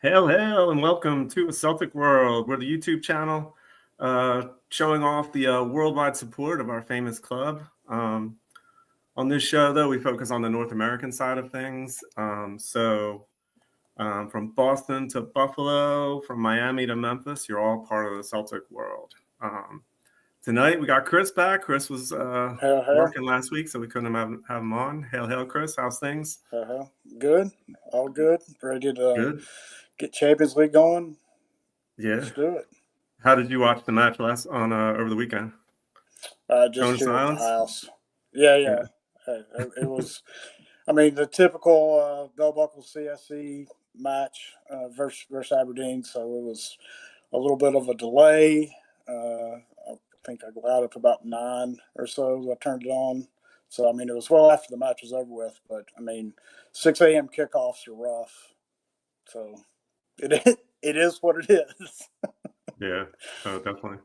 Hail, hail, and welcome to a Celtic World. We're the YouTube channel showing off the worldwide support of our famous club. On this show, though, we focus on the North American side of things. From Boston to Buffalo, from Miami to Memphis, you're all part of the Celtic World. Tonight, we got Chris back. Chris was working last week, so we couldn't have him on. Hail, hail, Chris. How's things? Good. All good. Ready to get Champions League going. Yeah. Let's do it. How did you watch the match over the weekend? Just here at the house. Yeah. It was, the typical bell buckle CSC match versus Aberdeen. So it was a little bit of a delay. I think I got out at about 9 or so. I turned it on. So, it was well after the match was over with. But, 6 a.m. kickoffs are rough. So it is what it is. Yeah, definitely.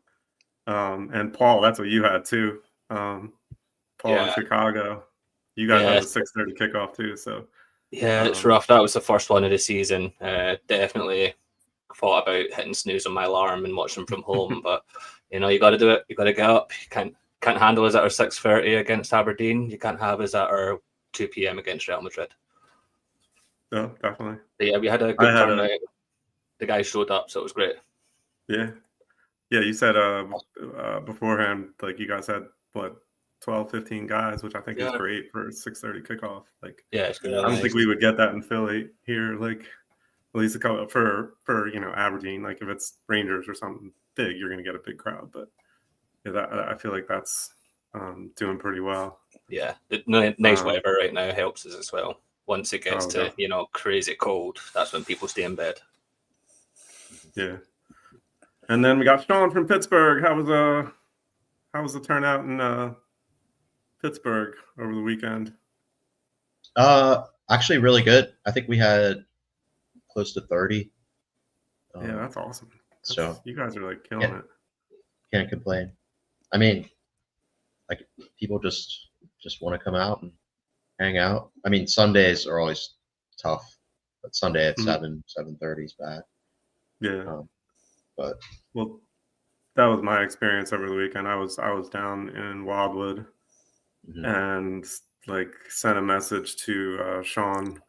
And Paul, that's what you had too. Paul in Chicago. You guys had a 6:30 kickoff too. So it's rough. That was the first one of the season. Definitely thought about hitting snooze on my alarm and watching from home, but you got to do it. You got to get up. You can't handle us at our 6:30 against Aberdeen. You can't have us at our 2 p.m. against Real Madrid. No, definitely. But yeah, we had a good turnout. The guys showed up, so it was great. Yeah. You said beforehand, like you guys had 12, 15 guys, which I think is great for a 6:30 kickoff. It's good. I don't think we would get that in Philly here. At least a couple for Aberdeen. Like if it's Rangers or something big, you're going to get a big crowd. But I feel like that's doing pretty well. Yeah, the nice weather right now helps us as well. Once it gets to crazy cold, that's when people stay in bed. Yeah. And then we got Sean from Pittsburgh. How was the turnout in Pittsburgh over the weekend? Actually really good. I think we had close to 30. Yeah, that's awesome. So you guys are killing it. Can't complain. People just want to come out and hang out. Sundays are always tough, but Sunday at 7:30 is bad. Yeah. But that was my experience over the weekend. I was down in Wildwood and sent a message to Sean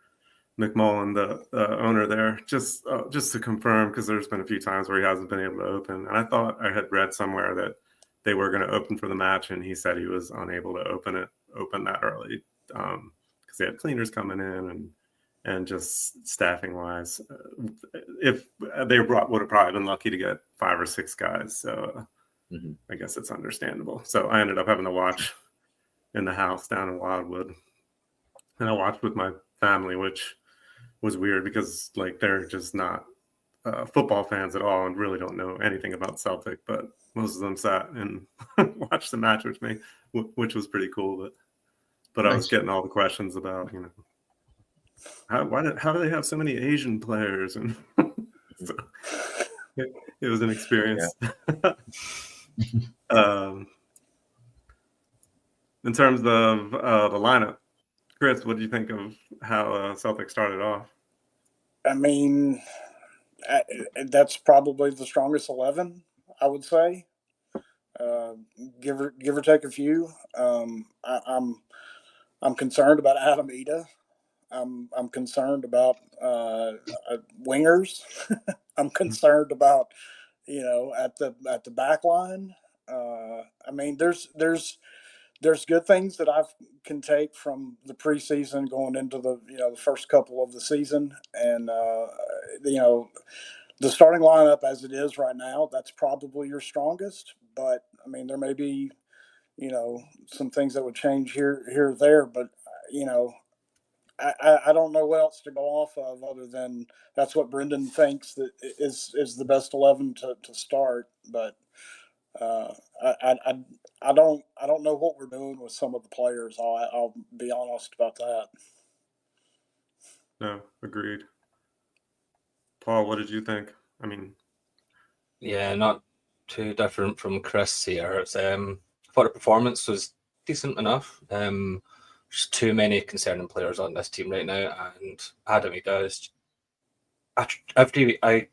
McMullen, the owner there, just to confirm, because there's been a few times where he hasn't been able to open. And I thought I had read somewhere that they were going to open for the match, and he said he was unable to open that early because they had cleaners coming in and just staffing wise, if they would have probably been lucky to get 5 or 6 guys. So I guess it's understandable. So I ended up having to watch in the house down in Wildwood, and I watched with my family, which was weird because they're just not football fans at all and really don't know anything about Celtic, but most of them sat and watched the match with me, which was pretty cool. But I was getting all the questions about, how do they have so many Asian players? And so it was an experience. Yeah. In terms of the lineup, Chris, what do you think of how Celtic started off? That's probably the strongest 11, I would say. Give or take a few. I'm concerned about Adam Ida. I'm concerned about wingers. I'm concerned about at the back line. There's good things that I can take from the preseason going into the the first couple of the season, and the starting lineup as it is right now, that's probably your strongest. But there may be some things that would change here or there, but I don't know what else to go off of other than that's what Brendan thinks that is the best 11 to start. But I don't know what we're doing with some of the players. I'll be honest about that. No, agreed. Paul, what did you think? Yeah, not too different from Chris here. I thought the performance was decent enough. There's too many concerning players on this team right now, and Adam, he does I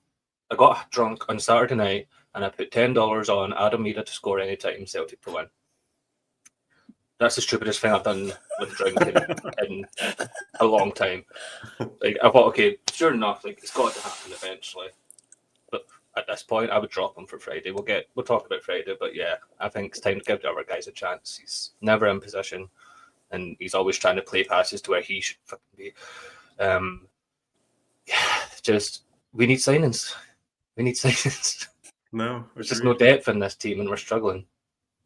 got drunk on Saturday night and I put $10 on Adamida to score any time, Celtic to win. That's the stupidest thing I've done with drinking in a long time. Like, I thought, okay, sure enough, like, it's got to happen eventually. But at this point, I would drop him for Friday. We'll talk about Friday, but yeah, I think it's time to give the other guys a chance. He's never in position, and he's always trying to play passes to where he should fucking be. We need signings. No, there's just no depth in this team, and we're struggling.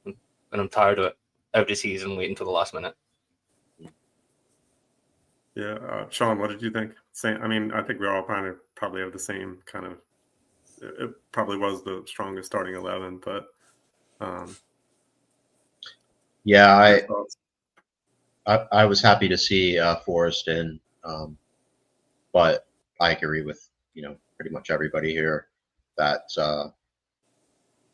And I'm tired of it. Every season, waiting until the last minute. Yeah, Sean, what did you think? I mean, I think we all probably have the same kind of. It probably was the strongest starting 11, but yeah, I was happy to see Forrest in, but I agree with pretty much everybody here that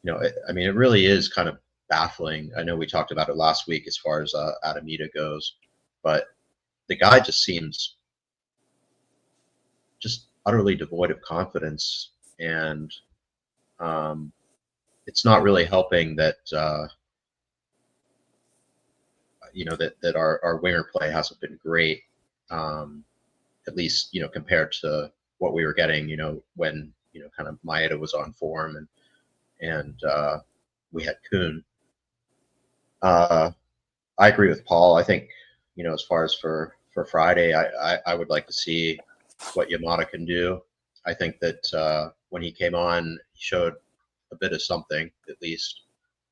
it really is kind of baffling. I know we talked about it last week as far as Adamita goes, but the guy just seems just utterly devoid of confidence, and it's not really helping that that our winger play hasn't been great, at least compared to what we were getting when kind of Maeda was on form and we had Kuhn. I agree with Paul. I think as far as for Friday, I would like to see what Yamada can do. I think that when he came on, he showed a bit of something at least.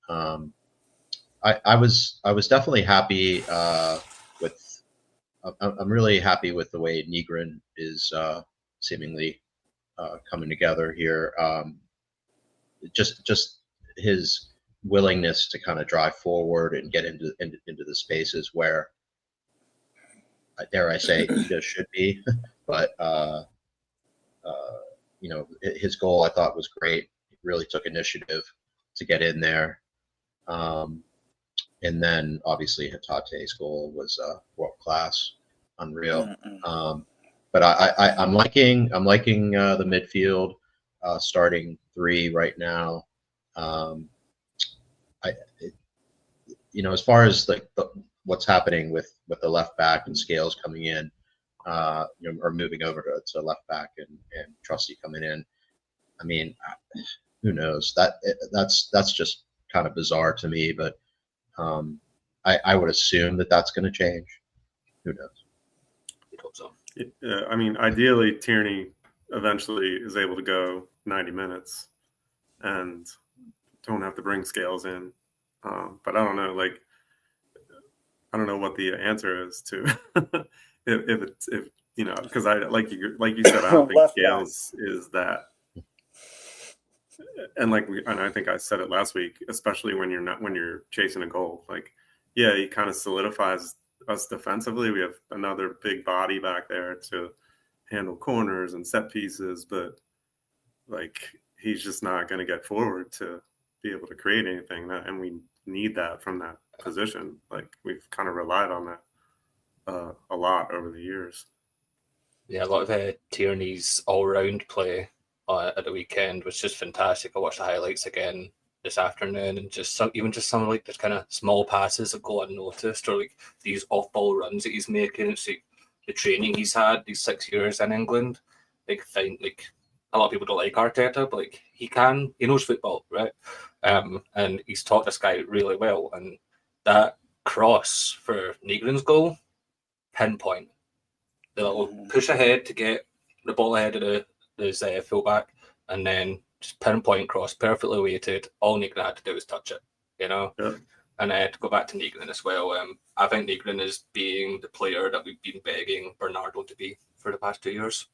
I was definitely happy with. I'm really happy with the way Nygren is seemingly coming together here. Just his willingness to kind of drive forward and get into the spaces where, dare I say, Ida should be. But his goal I thought was great. He really took initiative to get in there. And then obviously Hatate's goal was world class, unreal. But I'm liking the midfield starting three right now. As far as like what's happening with the left back and Scales coming in, or moving over to left back and Trusty coming in. I mean, who knows? That's just kind of bizarre to me, but I would assume that's going to change. Who knows? I hope so. Yeah, I mean, ideally, Tierney eventually is able to go 90 minutes and don't have to bring Scales in. But I don't know, I don't know what the answer is to if because I like you said, I don't think Scales is that. And I think I said it last week, especially when you're chasing a goal. Yeah, he kind of solidifies us defensively. We have another big body back there to handle corners and set pieces, but he's just not going to get forward to be able to create anything. And we need that from that position. We've kind of relied on that a lot over the years. Yeah, a lot of Tierney's all-round play at the weekend was just fantastic. I watched the highlights again this afternoon, and even some of the kind of small passes that go unnoticed, or these off-ball runs that he's making. It's the training he's had these 6 years in England. A lot of people don't like Arteta, but he knows football, right? And he's taught this guy really well. And that cross for Nygren's goal, pinpoint. The little push ahead to get the ball ahead of his fullback, and then just pinpoint cross, perfectly weighted. All Nygren had to do was touch it, Yeah. And to go back to Nygren as well, I think Nygren is being the player that we've been begging Bernardo to be for the past 2 years.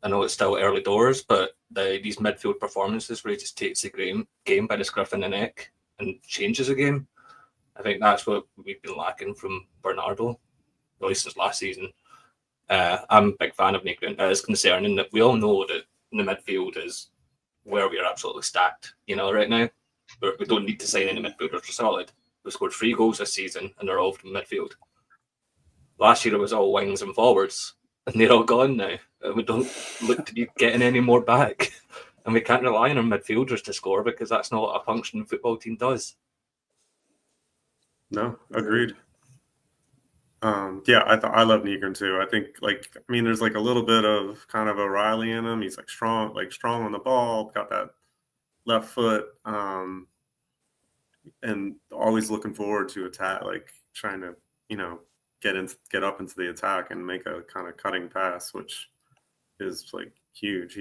I know it's still early doors, but these midfield performances where he just takes the game by the scruff of the neck and changes the game, I think that's what we've been lacking from Bernardo, at least since last season. I'm a big fan of Nygren. It is concerning that we all know that the midfield is where we are absolutely stacked, right now. We don't need to sign any midfielders. We're solid. We scored 3 goals this season, and they're all from midfield. Last year it was all wings and forwards, and they're all gone now. we don't look to be getting any more back. And we can't rely on our midfielders to score because that's not what a functioning football team does. No, agreed. Yeah, I love Negron too. I think there's like a little bit of kind of O'Reilly in him. He's strong on the ball, got that left foot, and always looking forward to attack, like trying to, get up into the attack and make a kind of cutting pass, which is like huge.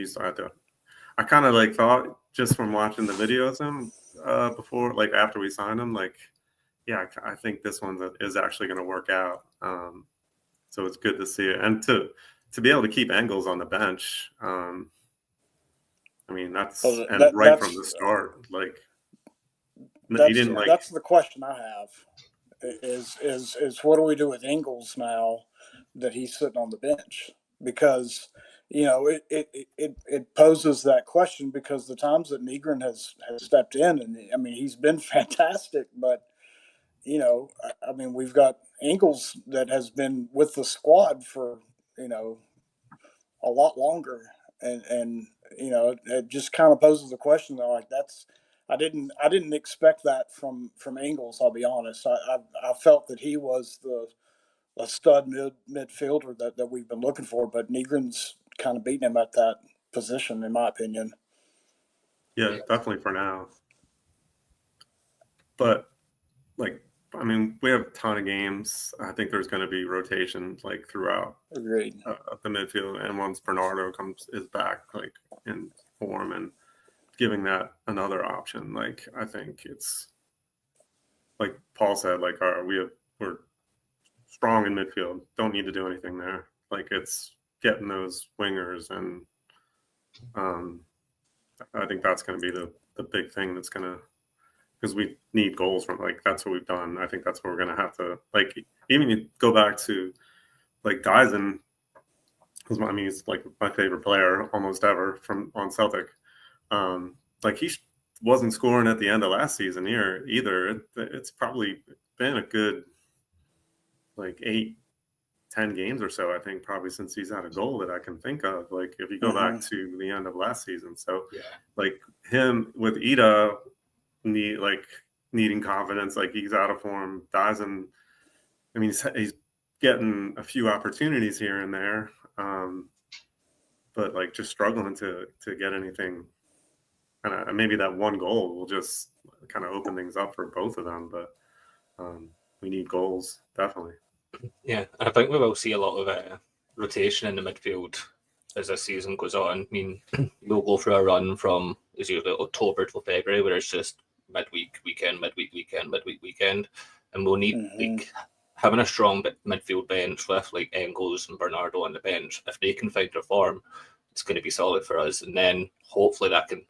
I kind of thought just from watching the videos of him before, after we signed him, yeah, I think this one is actually going to work out. So it's good to see it, and to be able to keep Engels on the bench. That's right from the start. That's the question I have. Is what do we do with Engels now that he's sitting on the bench? Because it poses that question, because the times that Negron has stepped in, and he's been fantastic, but we've got Engels that has been with the squad for a lot longer, and it just kind of poses the question though, I didn't expect that from Engels. I'll be honest. I felt that he was a stud midfielder that we've been looking for, but Negron's kind of beating him at that position, in my opinion. Yeah, definitely for now. But we have a ton of games. I think there's going to be rotation throughout. Agreed. The midfield, and once Bernardo is back in form and giving that another option, I think it's like Paul said, we're strong in midfield. Don't need to do anything there. It's getting those wingers, and I think that's going to be the big thing that's going to, because we need goals from that's what we've done. I think that's what we're going to have to even you go back to Dyson, because he's my favorite player almost ever on Celtic. He wasn't scoring at the end of last season here either. It's probably been a good 8-10 games or so, I think, probably since he's had a goal that I can think of. If you go back to the end of last season, so yeah. Him with Ida needing confidence, he's out of form. Dyson, he's getting a few opportunities here and there, but just struggling to get anything. And maybe that one goal will just kind of open things up for both of them. But we need goals, definitely. Yeah, I think we will see a lot of rotation in the midfield as this season goes on. We'll go through a run from usually October to February, where it's just midweek, weekend, midweek, weekend, midweek, weekend. And we'll need having a strong midfield bench with Engels and Bernardo on the bench. If they can find their form, it's going to be solid for us. And then hopefully that can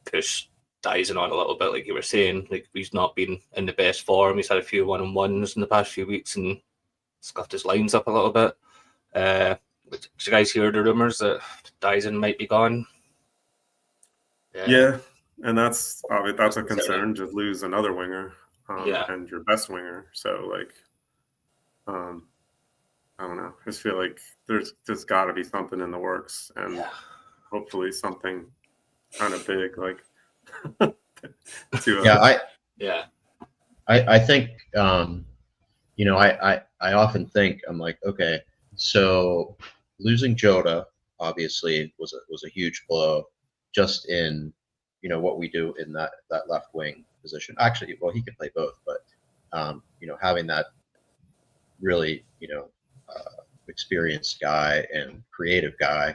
push Dyson on a little bit, like you were saying. He's not been in the best form. He's had a few one-on-ones in the past few weeks and scuffed his lines up a little bit. Did you guys hear the rumours that Dyson might be gone? Yeah, and that's a concern, to lose another winger and your best winger. So I don't know. I just feel there's got to be something in the works, and hopefully something kind of big, I think I often think, I'm okay, so losing Jota obviously was a huge blow, just in what we do in that left wing position. Actually, well, he can play both, but having that really experienced guy and creative guy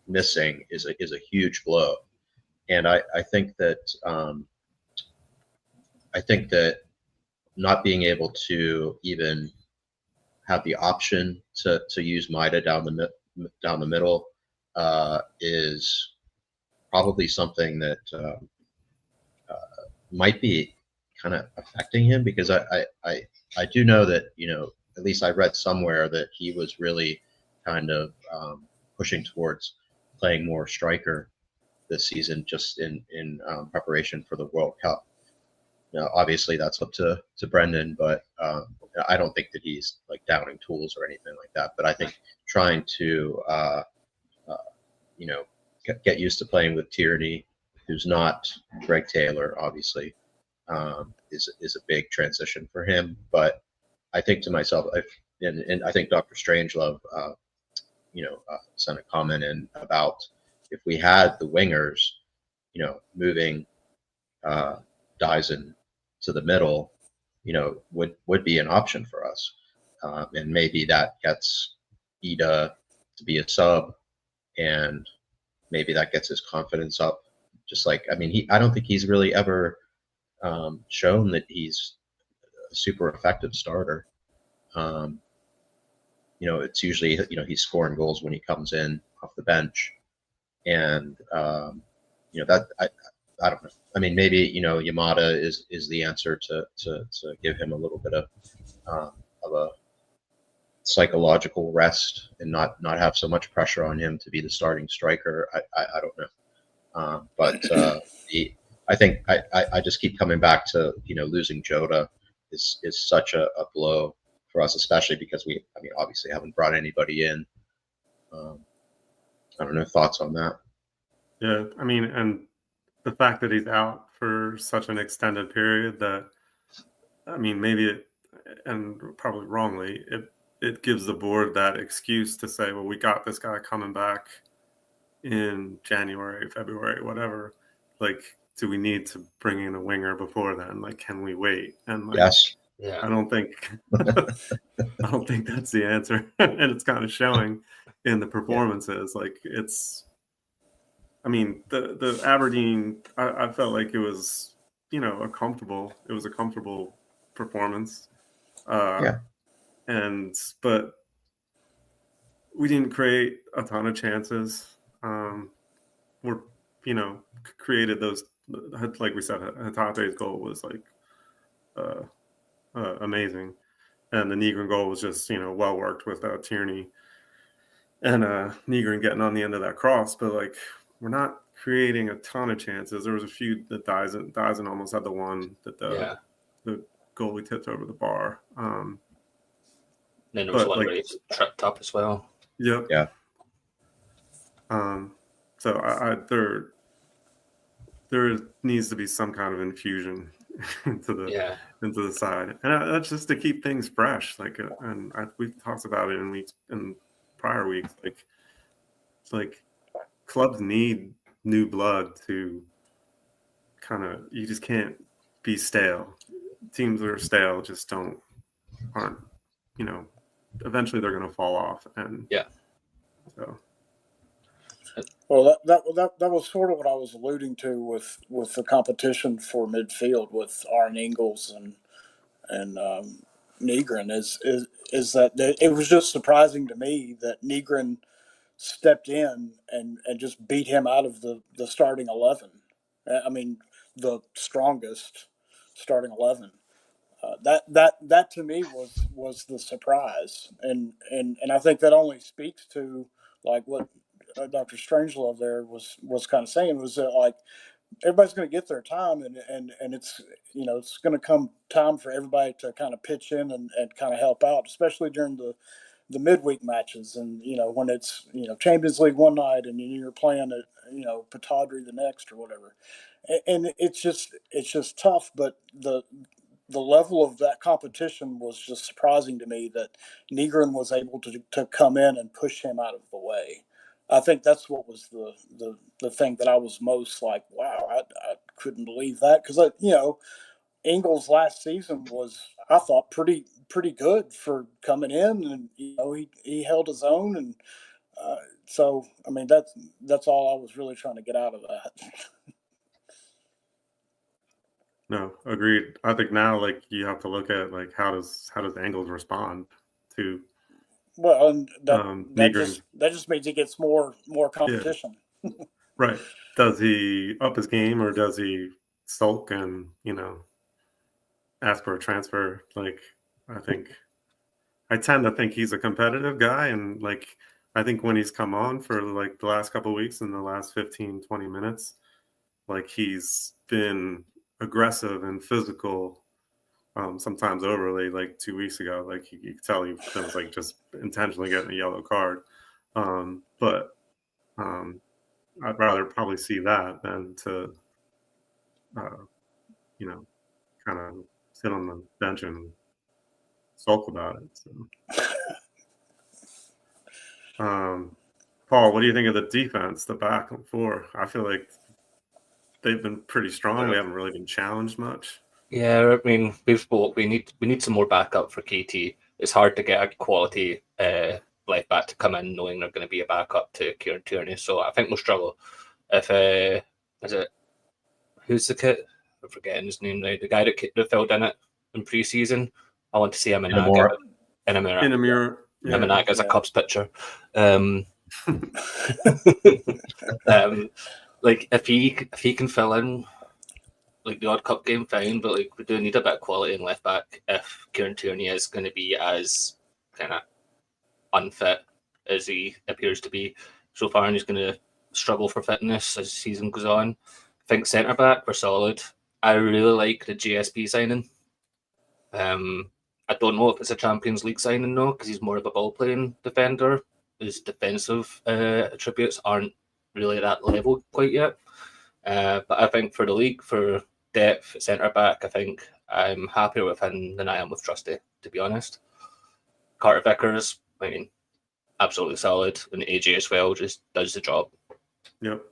missing is a huge blow. And I think that not being able to even have the option to use Maida down the middle is probably something that might be kind of affecting him, because I do know that at least I read somewhere that he was really kind of pushing towards playing more striker this season, just in preparation for the World Cup. obviously that's up to Brendan, but I don't think that he's like downing tools or anything like that. But I think trying to get used to playing with Tierney, who's not Greg Taylor, obviously, is a big transition for him. But I think to myself, and I think Dr. Strangelove, sent a comment in about if we had the wingers, moving Dyson to the middle, would be an option for us. And maybe that gets Ida to be a sub, and maybe that gets his confidence up. Just like, I don't think he's really ever shown that he's a super effective starter. It's usually, he's scoring goals when he comes in off the bench. And, that I don't know. Maybe, Yamada is the answer to give him a little bit of a psychological rest and not have so much pressure on him to be the starting striker. I don't know. But I think I just keep coming back to, losing Jota is such a blow for us, especially because we obviously haven't brought anybody in. I don't know, thoughts on that? Yeah, and the fact that he's out for such an extended period that, maybe and probably wrongly, it gives the board that excuse to say, well, we got this guy coming back in January, February, whatever. Like, do we need to bring in a winger before then? Like, can we wait? And yes. Yeah. I don't think that's the answer. And it's kind of showing in the performances. Yeah. Like, it's, the Aberdeen, I felt like it was, a comfortable performance. But we didn't create a ton of chances. We're, created those, like we said, Hatate's goal was amazing. And the Negrin goal was just, well worked with Tierney and Negrin getting on the end of that cross. But we're not creating a ton of chances. There was a few that Dyson almost had the one that the goalie tipped over the bar. Then there was one where he tripped up as well. Yep. Yeah. So there needs to be some kind of infusion into the side, and that's just to keep things fresh. We've talked about it in prior weeks. Clubs need new blood to you just can't be stale. Teams that are stale just aren't. Eventually they're going to fall off, and so. Well, that was sort of what I was alluding to with the competition for midfield with Arne Ingels and Negrin is that it was just surprising to me that Negrin stepped in and just beat him out of the starting 11. The strongest starting 11. That to me was the surprise, and I think that only speaks to what Dr. Strangelove there was kind of saying, was that everybody's going to get their time, and it's it's going to come time for everybody to kind of pitch in and kind of help out, especially during the midweek matches, and when it's Champions League one night and you're playing at Patadri the next or whatever, and it's just tough, but the level of that competition was just surprising to me that Negrin was able to come in and push him out of the way. I think that's what was the thing that I was most wow, I couldn't believe that, because Ingles last season was, I thought, pretty good for coming in, and he held his own, and so that's all I was really trying to get out of that. No, agreed. I think now you have to look at how does Ingles respond to. Well, and that just means he gets more competition. Yeah. Right. Does he up his game, or does he sulk and ask for a transfer? I tend to think he's a competitive guy, and I think when he's come on for the last couple of weeks, in the last 15-20 minutes, he's been aggressive and physical. Sometimes overly, like 2 weeks ago, like you could tell he was like just intentionally getting a yellow card. But I'd rather probably see that than to, kind of sit on the bench and sulk about it. So. Paul, what do you think of the defense, the back and four? I feel like they've been pretty strong. We haven't really been challenged much. Yeah, I mean, we've spoke. We need some more backup for KT. It's hard to get a quality left back to come in knowing they're going to be a backup to Kieran Tierney. So I think we'll struggle. If who's the kid? I'm forgetting his name now. The guy that filled in it in pre-season. I want to see him in a mirror. Him and that as a Cubs pitcher. Like if he can fill in like the odd cup game, fine, but like we do need a bit of quality in left back if Kieran Tierney is going to be as kind of unfit as he appears to be so far, and he's going to struggle for fitness as the season goes on. I think centre back we're solid. I really like the GSP signing. I don't know if it's a Champions League signing though, because he's more of a ball playing defender. His defensive attributes aren't really at that level quite yet. But I think for the league, for depth at centre back, I think I'm happier with him than I am with Trusty, to be honest. Carter Vickers, I mean, absolutely solid, and AJ as well just does the job. Yep.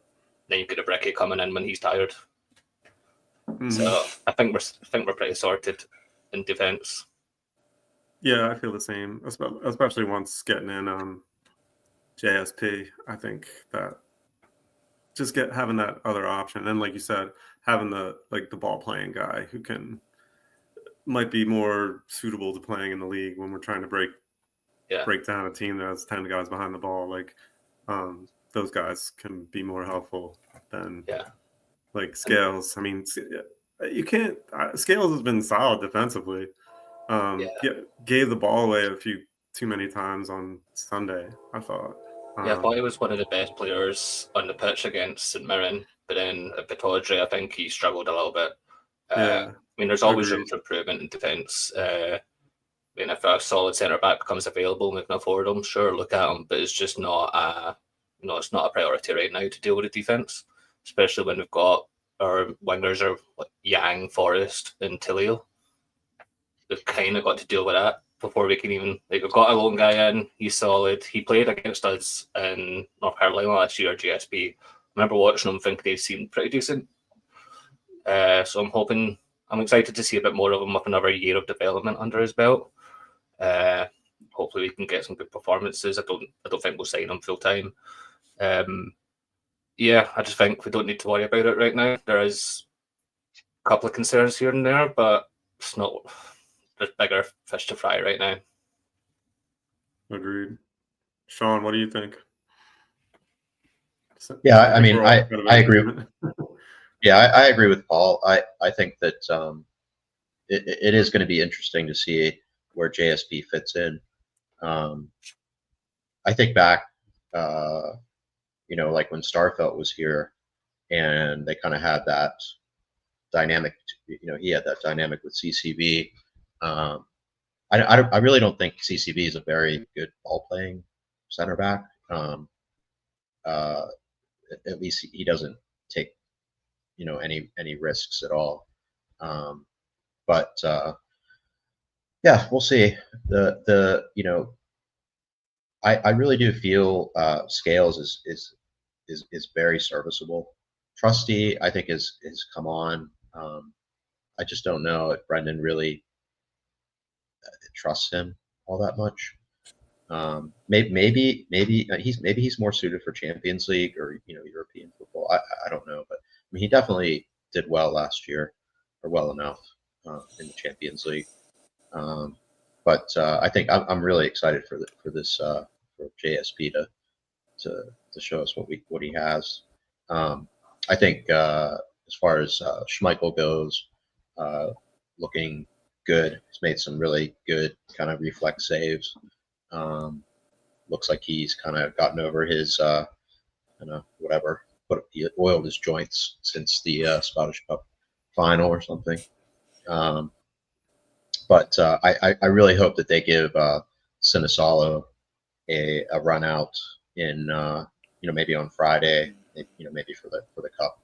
Then you get a Bricky coming in when he's tired. Mm-hmm. So I think we're pretty sorted in defence. Yeah, I feel the same, especially once getting in JSP. I think that just having that other option, and like you said, having the ball playing guy who might be more suitable to playing in the league when we're trying to break down a team that has 10 guys behind the ball. Like those guys can be more helpful than like Scales. I mean, you can't. Scales has been solid defensively. Gave the ball away a few too many times on Sunday, I thought. I thought he was one of the best players on the pitch against St Mirren, but then at Pittodrie, I think he struggled a little bit. I mean, there's always room for improvement in defence. I mean, if a solid centre back becomes available, we can afford him, sure, look at him, but it's just not it's not a priority right now to deal with the defence, especially when we've got our wingers are like Yang, Forrest, and Tillio. We've kind of got to deal with that before we can even we've got a lone guy in. He's solid. He played against us in North Carolina last year, GSP. I remember watching him, think they seemed pretty decent. So I'm excited to see a bit more of him with another year of development under his belt. Hopefully we can get some good performances. I don't think we'll sign him full time. I just think we don't need to worry about it right now. There is a couple of concerns here and there, but it's not. There's bigger fish to fry right now. Agreed. Sean, what do you think? Yeah, I mean, I agree. I agree with Paul. I think that it is going to be interesting to see where JSP fits in. I think back, like when Starfelt was here, and they kind of had that dynamic. He had that dynamic with CCB. I really don't think CCB is a very good ball playing center back. At least he doesn't take any risks at all. But we'll see. I really do feel Scales is very serviceable. Trusty, I think, is come on. I just don't know if Brendan really trusts him all that much. Maybe he's more suited for Champions League or European football. I don't know, but I mean, he definitely did well last year, or well enough in the Champions League. But I think I'm really excited for this for JSP to show us what he has. I think as far as Schmeichel goes, looking good. He's made some really good kind of reflex saves. Looks like he's kind of gotten over his whatever, but he oiled his joints since the Scottish Cup final or something. But I really hope that they give Sinisalo a run out in maybe on Friday, maybe for the cup.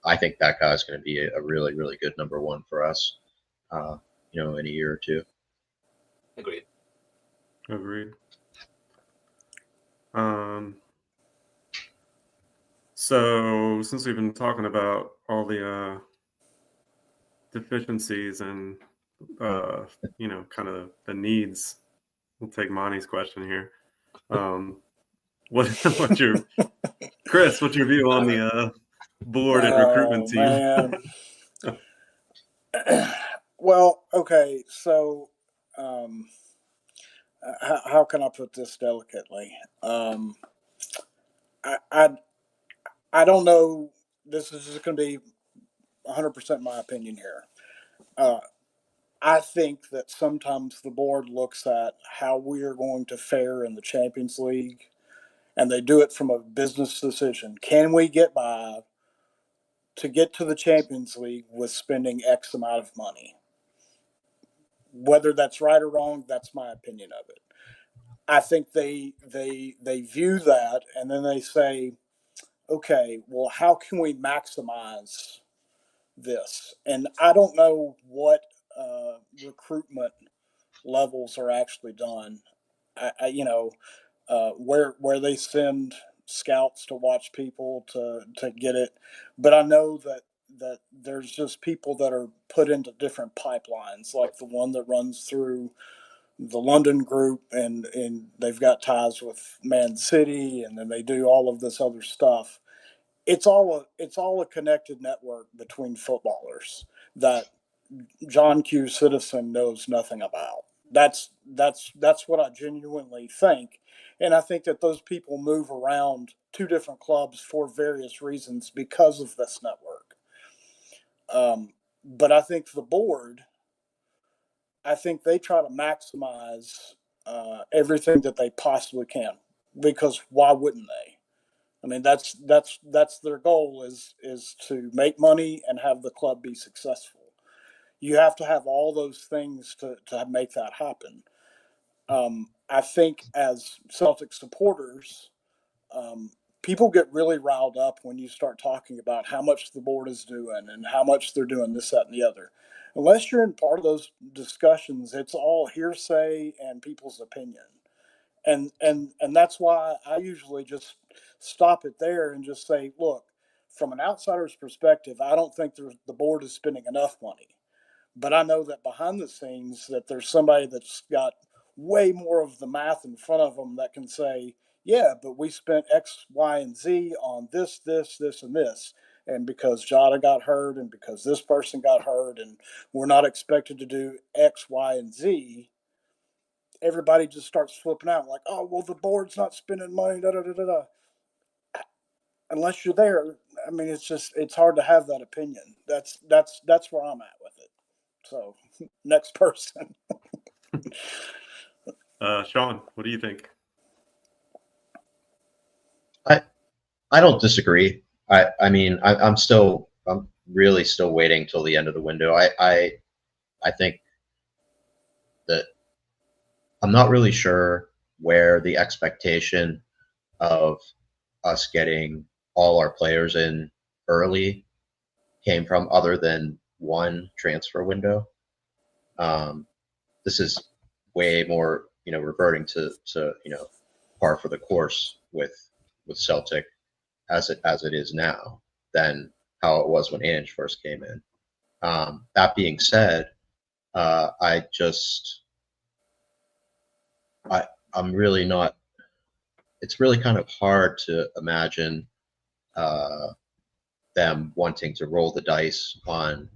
I think that guy's going to be a really, really good number one for us, in a year or two. Agreed. So since we've been talking about all the deficiencies and kind of the needs, we'll take Monty's question here. What's your view on the board and recruitment team? Man. Well, okay, so how can I put this delicately? I don't know. This is just going to be 100% my opinion here. I think that sometimes the board looks at how we are going to fare in the Champions League, and they do it from a business decision. Can we get by to get to the Champions League with spending X amount of money? Whether that's right or wrong, that's my opinion of it. I think they view that, and then they say, okay, well, how can we maximize this? And I don't know what recruitment levels are actually done. Where they send scouts to watch people to get it, but I know that there's just people that are put into different pipelines, like the one that runs through the London group, and they've got ties with Man City, and then they do all of this other stuff. It's all a connected network between footballers that John Q. Citizen knows nothing about. That's what I genuinely think, and I think that those people move around two different clubs for various reasons because of this network. But I think the board, I think they try to maximize everything that they possibly can, because why wouldn't they? I mean, that's their goal is to make money and have the club be successful. You have to have all those things to make that happen. I think as Celtic supporters, people get really riled up when you start talking about how much the board is doing and how much they're doing this, that, and the other. Unless you're in part of those discussions, it's all hearsay and people's opinion. And that's why I usually just stop it there and just say, look, from an outsider's perspective, I don't think the board is spending enough money. But I know that behind the scenes that there's somebody that's got way more of the math in front of them that can say, yeah, but we spent X, Y, and Z on this, and this. And because Jada got hurt and because this person got hurt and we're not expected to do X, Y, and Z, everybody just starts flipping out like, oh, well, the board's not spending money, da-da-da-da-da. Unless you're there, I mean, it's hard to have that opinion. That's where I'm at with it. So, next person. Sean, what do you think? I don't disagree. I mean, I'm really still waiting till the end of the window. I think that I'm not really sure where the expectation of us getting all our players in early came from, other than one transfer window. This is way more, reverting to par for the course with Celtic as it is now than how it was when Ange first came in. That being said, I'm really not. It's really kind of hard to imagine them wanting to roll the dice on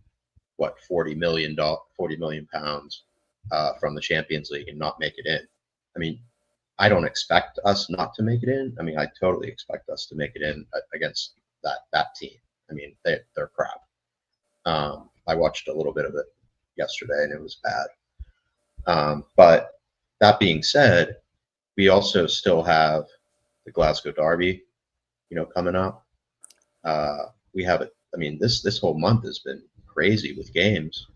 40 million pounds from the Champions League and not make it in. I mean, I don't expect us not to make it in. I mean, I totally expect us to make it in against that team. I mean, they're crap. I watched a little bit of it yesterday and it was bad. But that being said, we also still have the Glasgow Derby, coming up. We have I mean, this whole month has been crazy with games,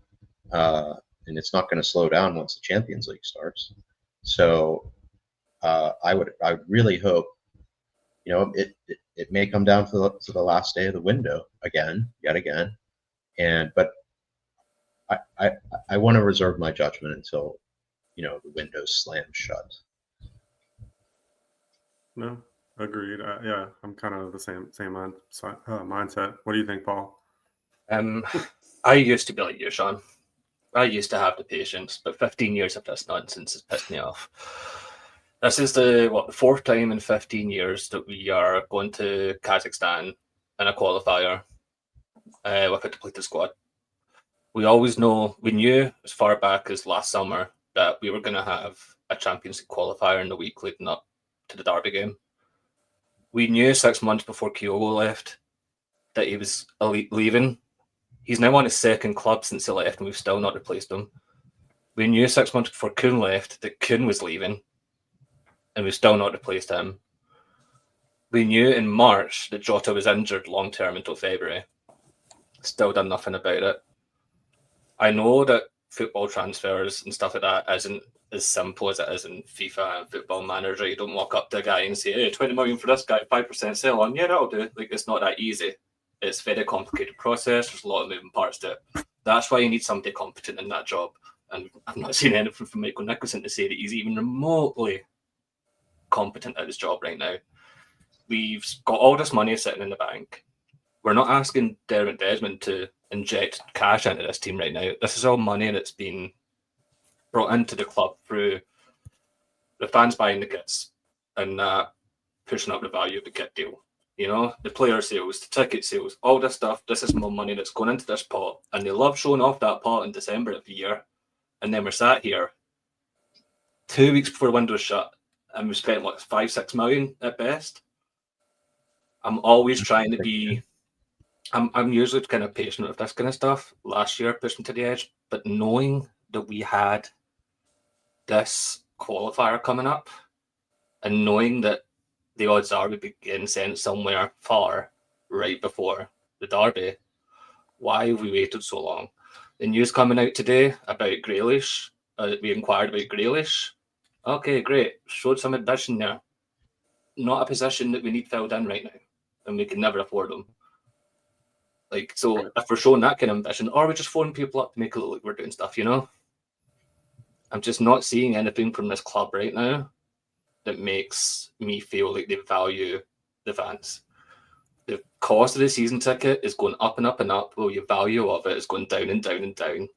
and it's not going to slow down once the Champions League starts. So I really hope, it may come down to the last day of the window yet again, but I want to reserve my judgment until the window slams shut. No, agreed. Yeah, I'm kind of the same mindset. What do you think, Paul? I used to be like you, Sean. I used to have the patience, but 15 years of this nonsense has pissed me off. This is the fourth time in 15 years that we are going to Kazakhstan in a qualifier with a depleted squad. We knew as far back as last summer that we were going to have a Champions League qualifier in the week leading up to the Derby game. We knew 6 months before Kyogo left that he was leaving. He's now on his second club since he left, and we've still not replaced him. We knew 6 months before Kuhn left that Kuhn was leaving, and we've still not replaced him. We knew in March that Jota was injured long-term until February. Still done nothing about it. I know that football transfers and stuff like that isn't as simple as it is in FIFA and Football Manager. You don't walk up to a guy and say, hey, 20 million for this guy, 5% sell on. Yeah, that'll do. Like, it's not that easy. It's a very complicated process. There's a lot of moving parts to it. That's why you need somebody competent in that job. And I've not seen anything from Michael Nicholson to say that he's even remotely competent at his job right now. We've got all this money sitting in the bank. We're not asking Dermot Desmond to inject cash into this team right now. This is all money that's been brought into the club through the fans buying the kits and pushing up the value of the kit deal. The player sales, the ticket sales, all this stuff. This is more money that's going into this pot, and they love showing off that pot in December of the year. And then we're sat here 2 weeks before the window's shut, and we spent 5-6 million at best. I'm always trying to be. I'm usually kind of patient with this kind of stuff. Last year pushed me to the edge, but knowing that we had this qualifier coming up, and knowing that the odds are we'd be getting sent somewhere far right before the Derby, why have we waited so long? The news coming out today about Grealish, we inquired about Grealish. Okay, great. Showed some ambition there. Not a position that we need filled in right now, and we can never afford them. So if we're showing that kind of ambition, or we're just phoning people up to make it look like we're doing stuff, I'm just not seeing anything from this club right now that makes me feel like they value the fans. The cost of the season ticket is going up and up and up, while your value of it is going down and down and down.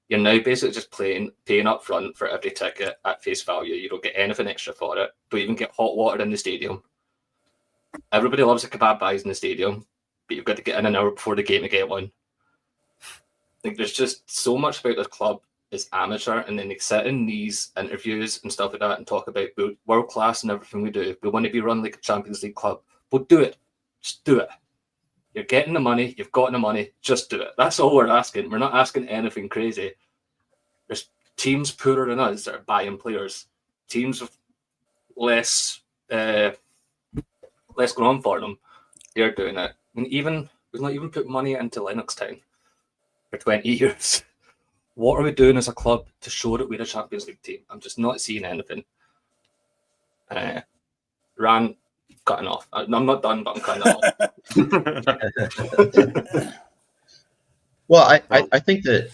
You're now basically just paying up front for every ticket at face value. You don't get anything extra for it. Don't even get hot water in the stadium. Everybody loves a kebab buys in the stadium, but you've got to get in an hour before the game to get one. There's just so much about this club is amateur, and then they sit in these interviews and stuff like that and talk about world class and everything we do. We want to be run like a Champions League club. Well, do it. Just do it. You're getting the money. You've got the money. Just do it. That's all we're asking. We're not asking anything crazy. There's teams poorer than us that are buying players. Teams with less going on for them, they're doing it. And we've not even put money into Lennox Town for 20 years. What are we doing as a club to show that we're a Champions League team? I'm just not seeing anything. Cutting off. I'm not done, but I'm cutting off. Well, I think that,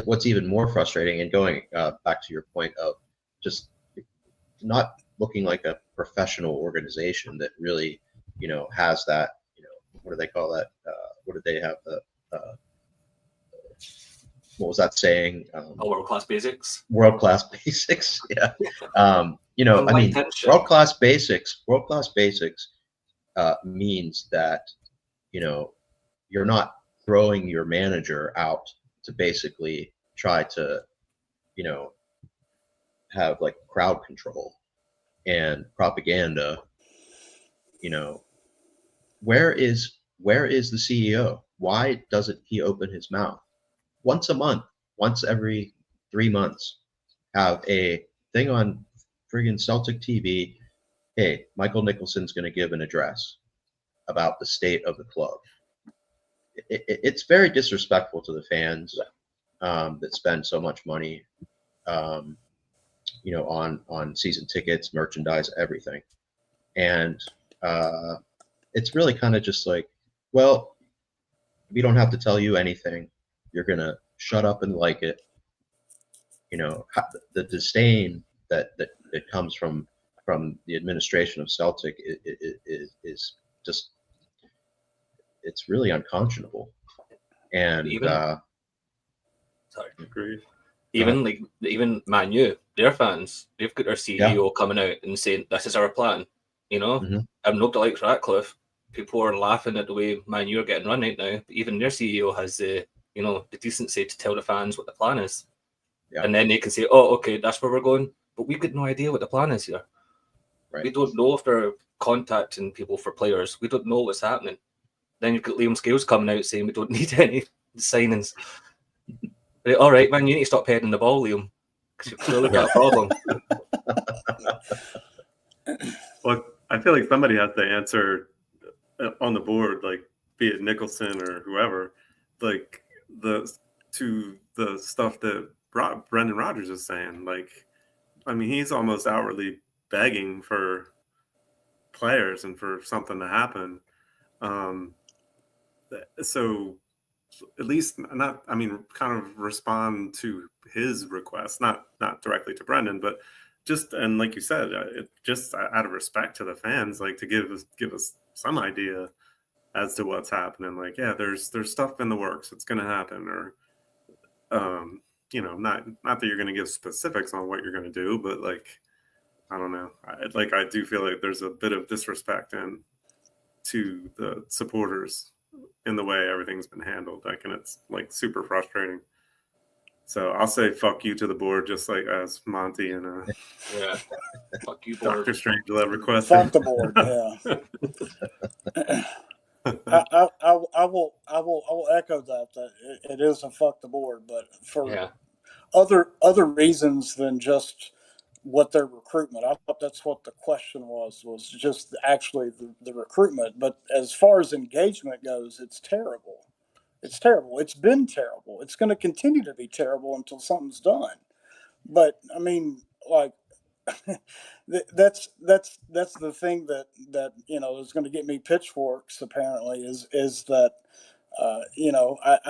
what's even more frustrating, and going back to your point of just not looking like a professional organization that really, has that, what do they call that? What did they have? What was that saying? World-class basics. World-class basics, yeah. World-class basics means that, you're not throwing your manager out to basically try to, have crowd control and propaganda. Where is the CEO? Why doesn't he open his mouth? Once a month, once every 3 months, have a thing on friggin' Celtic TV. Hey, Michael Nicholson's going to give an address about the state of the club. it's very disrespectful to the fans that spend so much money, on season tickets, merchandise, everything. And it's really kind of just like, well, we don't have to tell you anything. You're going to shut up and like it. The disdain that comes from the administration of Celtic is just, it's really unconscionable. And even Man U, their fans, they've got their CEO coming out and saying this is our plan. And nobody likes Ratcliffe. People are laughing at the way Man U are getting run right now. But even their CEO has the decency to tell the fans what the plan is. Yeah. And then they can say, oh, okay, that's where we're going. But we've got no idea what the plan is here. Right. We don't know if they're contacting people for players. We don't know what's happening. Then you've got Liam Scales coming out saying we don't need any signings. All right, man, you need to stop heading the ball, Liam, because you've clearly got a problem. Well, I feel like somebody has to answer on the board, like be it Nicholson or whoever, like to the stuff that Brendan Rodgers is saying. Like, I mean, he's almost outwardly begging for players and for something to happen. So at least kind of respond to his request, not directly to Brendan, but just, and like you said, just out of respect to the fans, like to give us some idea as to what's happening. Like, yeah, there's stuff in the works. It's going to happen, or, not that you're going to give specifics on what you're going to do, but like, I don't know. I do feel like there's a bit of disrespect to the supporters in the way everything's been handled. Like, and it's like super frustrating. So I'll say fuck you to the board, just like as Monty and fuck you, board. Dr. Strangelove requested. Fuck the board, yeah. I will echo that it is a fuck the board, but for other reasons than just what their recruitment. I thought that's what the question was just actually the recruitment. But as far as engagement goes, it's terrible. It's terrible. It's been terrible. It's going to continue to be terrible until something's done. But I mean, like, that's the thing that is going to get me pitchforks. Apparently, is that I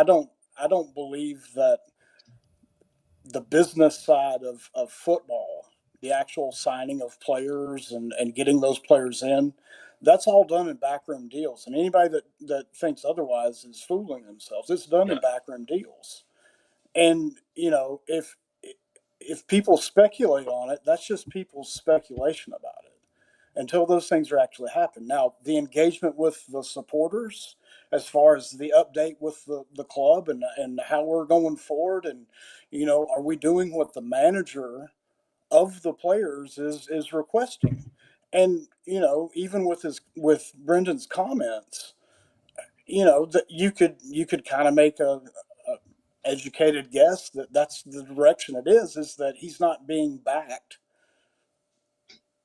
don't believe that the business side of football, the actual signing of players and getting those players in, that's all done in backroom deals. And anybody that thinks otherwise is fooling themselves. It's done in backroom deals. And, if people speculate on it, that's just people's speculation about it until those things are actually happening. Now, the engagement with the supporters, as far as the update with the club and how we're going forward, and, are we doing what the manager of the players is requesting? And, even with Brendan's comments, that you could kind of make a educated guess that that's the direction it is that he's not being backed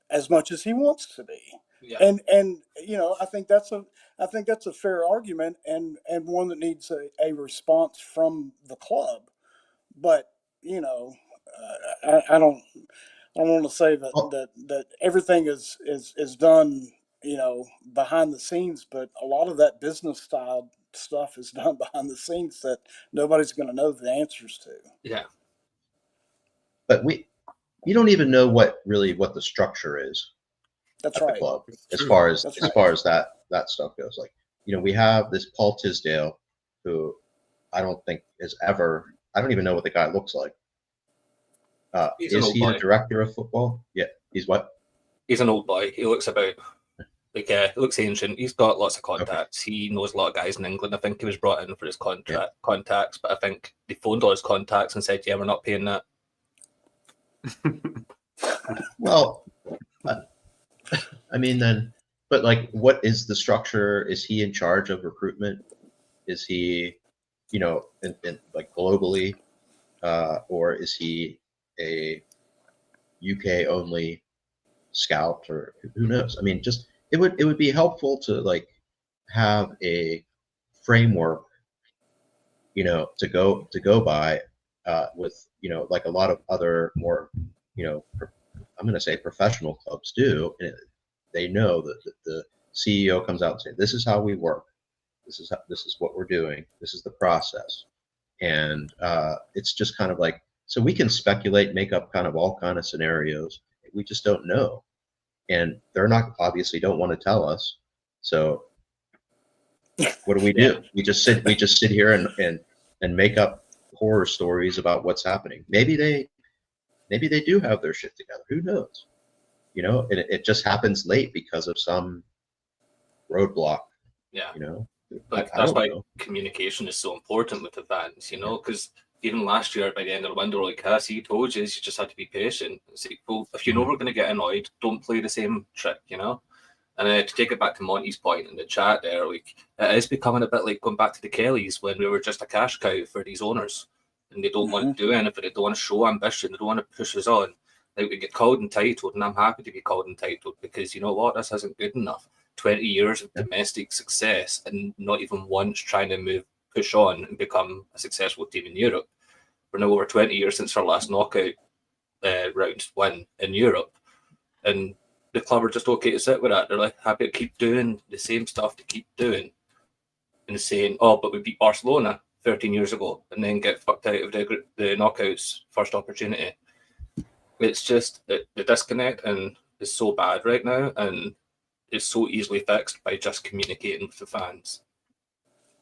as much as he wants to be. Yeah. And I think that's a fair argument and one that needs a response from the club. But I don't want to say that everything is done behind the scenes, but a lot of that business style stuff is done behind the scenes that nobody's going to know the answers to. Yeah. But you don't even know what the structure is. That's right. The club, as far as that stuff goes. Like, we have this Paul Tisdale, who I don't think is ever. I don't even know what the guy looks like. Is he a director of football? Yeah. He's what? He's an old boy. He looks about. He looks ancient. He's got lots of contacts. Okay. He knows a lot of guys in England. I think he was brought in for his contacts, but I think they phoned all his contacts and said, "Yeah, we're not paying that." Well, I mean, then, but like, what is the structure? Is he in charge of recruitment? Is he, in like globally, or is he a UK only scout, or who knows? I mean, just. It would be helpful to like have a framework to go by with, like a lot of other more, I'm going to say professional clubs do. And they know that the CEO comes out and says, this is how we work. This is what we're doing. This is the process. And it's just kind of like, so we can speculate, make up kind of all kind of scenarios. We just don't know. And they're not, obviously don't want to tell us. So what do? Yeah. We just sit here and make up horror stories about what's happening. Maybe they do have their shit together. Who knows? And it just happens late because of some roadblock. Yeah. But that's why communication is so important with the fans, because even last year by the end of the window, like Cassie told you just had to be patient. It's like, well, if you know we're going to get annoyed, don't play the same trick, And to take it back to Monty's point in the chat there, like it is becoming a bit like going back to the Kellys when we were just a cash cow for these owners, and they don't want to do anything. They don't want to show ambition. They don't want to push us on. Like we get called entitled, and I'm happy to be called entitled because you know what, this isn't good enough. 20 years of domestic success and not even once trying to push on and become a successful team in Europe. We're now over 20 years since our last knockout round win in Europe, and the club are just okay to sit with that. They're like happy to keep doing the same stuff to keep doing, and saying, "Oh, but we beat Barcelona 13 years ago," and then get fucked out of the knockouts first opportunity. It's just the disconnect and is so bad right now, and it's so easily fixed by just communicating with the fans,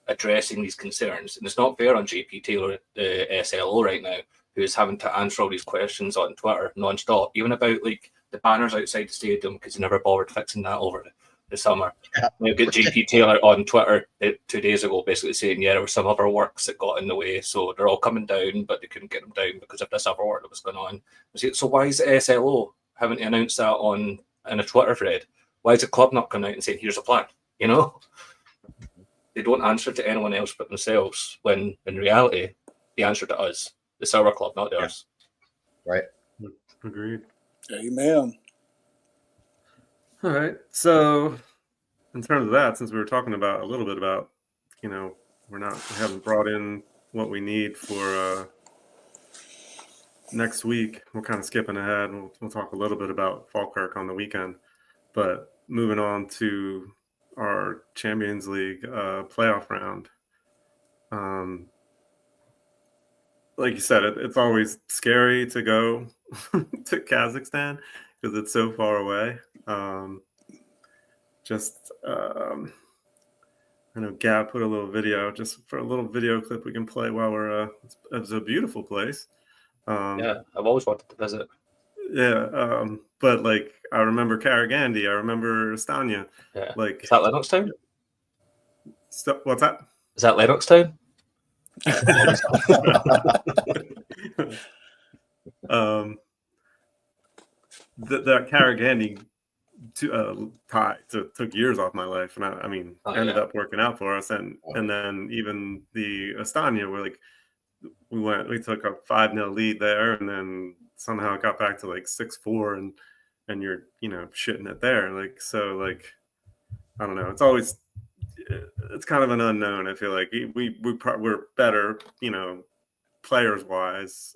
addressing these concerns. And it's not fair on JP Taylor, the SLO right now, who is having to answer all these questions on Twitter non-stop, even about like the banners outside the stadium, because he never bothered fixing that over the summer. You get JP Taylor on Twitter 2 days ago basically saying, yeah, there were some other works that got in the way, so they're all coming down, but they couldn't get them down because of this other work that was going on. So why is the SLO having to announce that in a Twitter thread? Why is the club not coming out and saying, here's a plan? They don't answer to anyone else but themselves, when in reality, they answer to us. It's our club, not theirs. Right. Agreed. Amen. All right. So in terms of that, since we were talking about a little bit about, we haven't brought in what we need for next week. We're kind of skipping ahead. We'll talk a little bit about Falkirk on the weekend, but moving on to our Champions League playoff round. Like you said, it's always scary to go to Kazakhstan because it's so far away. I know Gab put a little video, just for a little video clip we can play while we're. It's a beautiful place. Yeah, I've always wanted to visit. Yeah, but like I remember Karagandhi, I remember Astana. Yeah, like is that Lennoxtown? What's that? Is that Lennoxtown? That Karagandhi tie took years off my life, and I mean ended up working out for us, and then even the Astana, where like we took a 5-0 lead there, and then somehow it got back to like 6-4, and you're shitting it there, like, so like I don't know, it's kind of an unknown. I feel like we're better, players wise,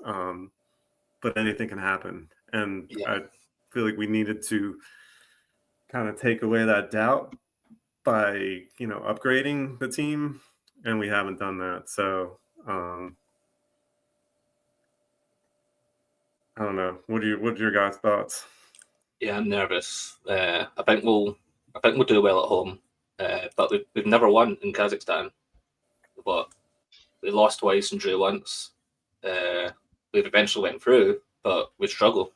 but anything can happen, and I feel like we needed to kind of take away that doubt by upgrading the team, and we haven't done that. So I don't know. What are your guys' thoughts? Yeah, I'm nervous. I think we'll do well at home, but we've never won in Kazakhstan. But we lost twice and drew once. We've eventually went through, but we struggle.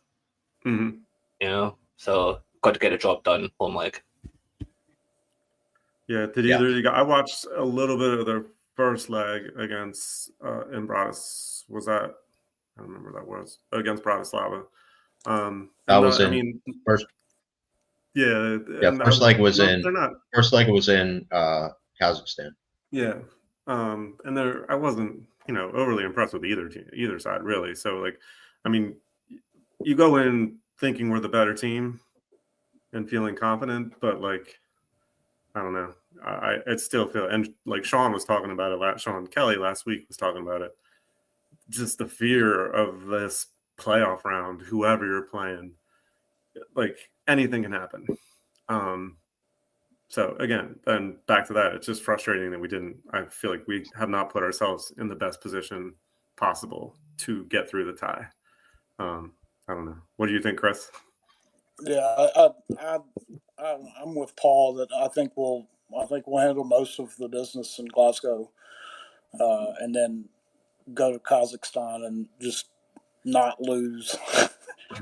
Mm-hmm. So got to get a job done, home leg. Yeah. Did either of you guys? I watched a little bit of their first leg against in Bratis. Was that? I don't remember that was against Bratislava. That was first. Yeah. First leg was in Kazakhstan. Yeah. And I wasn't overly impressed with either side really. So like, I mean, you go in thinking we're the better team and feeling confident, but like, I don't know. I still feel, and like Sean was talking about it. Sean Kelly last week was talking about it. Just the fear of this playoff round, whoever you're playing, like anything can happen. So again, then back to that, it's just frustrating that I feel like we have not put ourselves in the best position possible to get through the tie. I don't know. What do you think, Chris? Yeah, I'm with Paul that I think we'll handle most of the business in Glasgow, and then go to Kazakhstan and just not lose.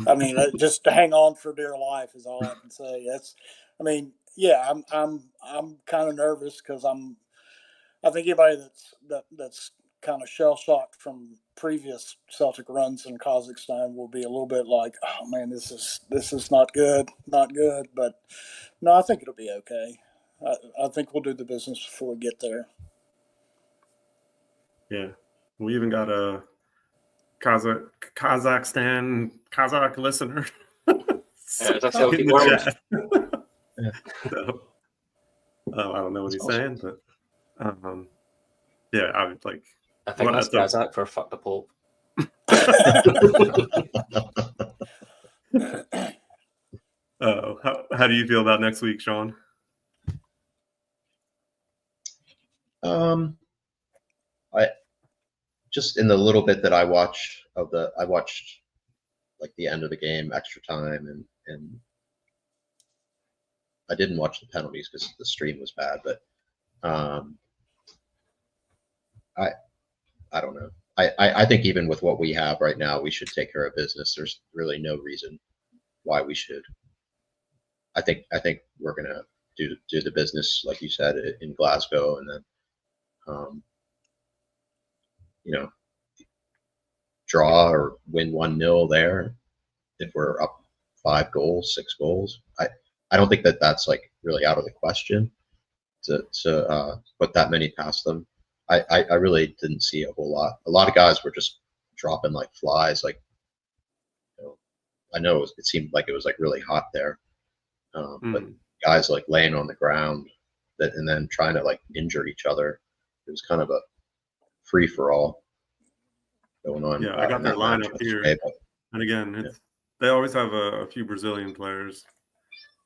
I mean, just to hang on for dear life is all I can say. I'm kind of nervous because I think anybody that's kind of shell shocked from previous Celtic runs in Kazakhstan will be a little bit like, oh man, this is not good. But no, I think it'll be okay. I think we'll do the business before we get there. Yeah, we even got a Kazakh listener. That's Celtic world. Yeah. So, I don't know what he's saying, but yeah, I would like. I think that's Kazakh for fuck the Pope. How do you feel about next week, Sean? I just in the little bit that I watched like the end of the game, extra time, and I didn't watch the penalties because the stream was bad, but I don't know. I think even with what we have right now, we should take care of business. There's really no reason why we should. I think we're gonna do the business like you said in Glasgow, and then draw or win 1-0 there if we're up 5 goals, 6 goals. I don't think that's like really out of the question to put that many past them. I really didn't see a whole lot. A lot of guys were just dropping like flies. Like, I know it seemed like it was like really hot there, but guys like laying on the ground and then trying to like injure each other. It was kind of a free for all going on. Yeah, I got their lineup here, and again, they always have a few Brazilian players.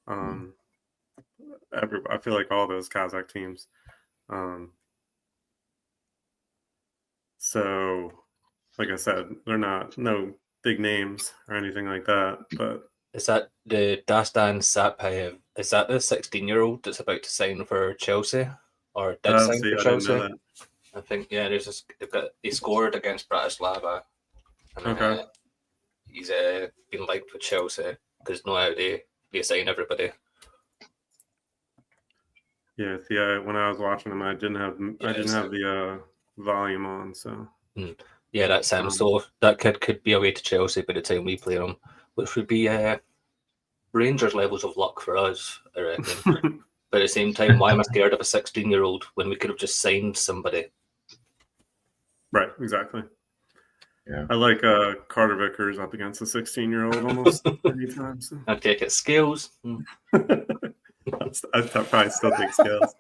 I feel like all those Kazakh teams. So, like I said, they're no big names or anything like that. But is that the Dastan Satpayev? Is that the 16-year-old that's about to sign for Chelsea or did sign for Chelsea? I think he scored against Bratislava, and he's been liked with Chelsea because know how they sign everybody. Yeah, see, when I was watching him, I didn't have the volume on, so yeah, that's him. So that kid could be away to Chelsea by the time we play him, which would be Rangers levels of luck for us, I reckon. But at the same time, why am I scared of a 16-year-old when we could have just signed somebody? Right, exactly. Yeah, I like Carter Vickers up against a 16-year-old almost any time. So. I take it skills. I probably still take skills.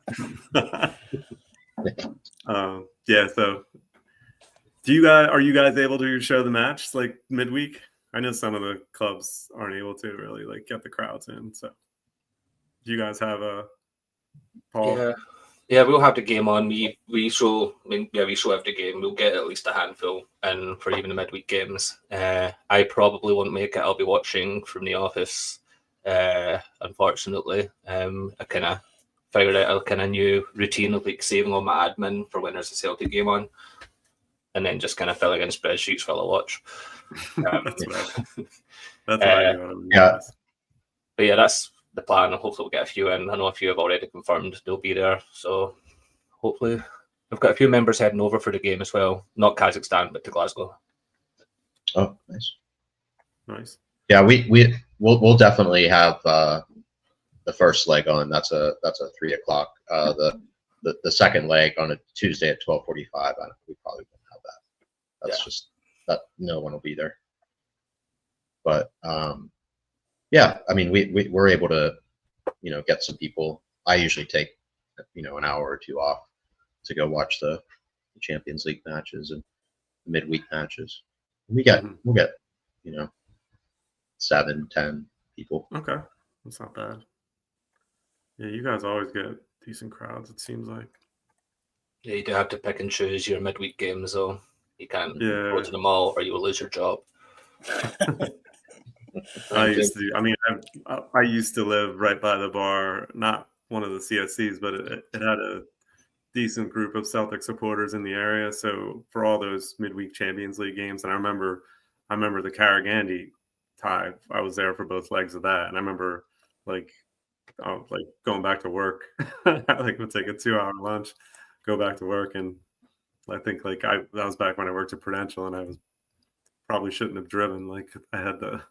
Yeah. So, are you guys able to show the match like midweek? I know some of the clubs aren't able to really like get the crowds in. So, do you guys have a Paul? Yeah, we'll have the game on. We show every game. We'll get at least a handful, and for even the midweek games. I probably won't make it. I'll be watching from the office. Unfortunately, I kind of figured out a kind of new routine of like saving all my admin for when there's a Celtic game on, and then just kind of filling in spreadsheets while I watch. That's right. Yeah. But yeah, that's the plan. Hopefully we'll get a few in. I know a few have already confirmed they'll be there, so hopefully we've got a few members heading over for the game as well. Not Kazakhstan, but to Glasgow. Oh, nice. Yeah, we'll definitely have the first leg on. That's a 3:00. The second leg on a Tuesday at 12:45. We probably won't have that. That's just that no one will be there. But yeah, I mean we're able to get some people. I usually take an hour or two off to go watch the Champions League matches and the midweek matches. We'll get 7-10 people. Okay, that's not bad. Yeah, you guys always get decent crowds, it seems like. Yeah, you do have to pick and choose your midweek games, though. You can't go to them all, or you will lose your job. I used to live right by the bar, not one of the CSCs, but it had a decent group of Celtic supporters in the area. So for all those midweek Champions League games, and I remember the Kairat tie. I was there for both legs of that, and I remember like going back to work. I would take a 2-hour lunch, go back to work, and I think that was back when I worked at Prudential, and I probably shouldn't have driven. Like I had the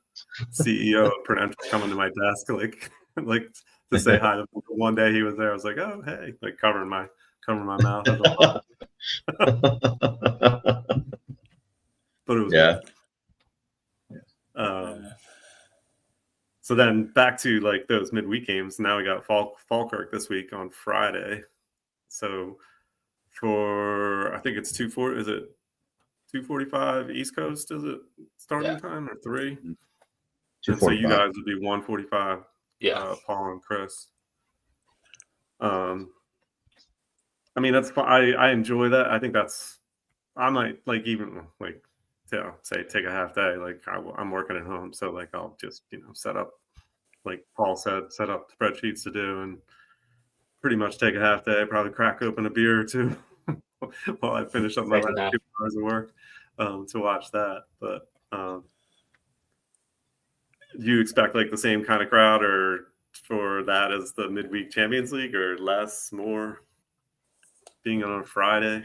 CEO of Prudential coming to my desk, like to say hi. One day he was there. I was like, oh hey, like covering my mouth. But it was good. So then back to like those midweek games. Now we got Falkirk this week on Friday. So I think it's 2:40. Is it 2:45 East Coast? Is it starting time or 3? And so you guys would be 1:45. Yeah, Paul and Chris. I mean that's fun. I enjoy that. I think I might say take a half day. Like I'm working at home, so like I'll just set up, like Paul said, set up spreadsheets to do, and pretty much take a half day. Probably crack open a beer or two while I finish up my last 2 hours of work to watch that. But do you expect like the same kind of crowd or for that as the midweek Champions League, or less, more, being on a Friday?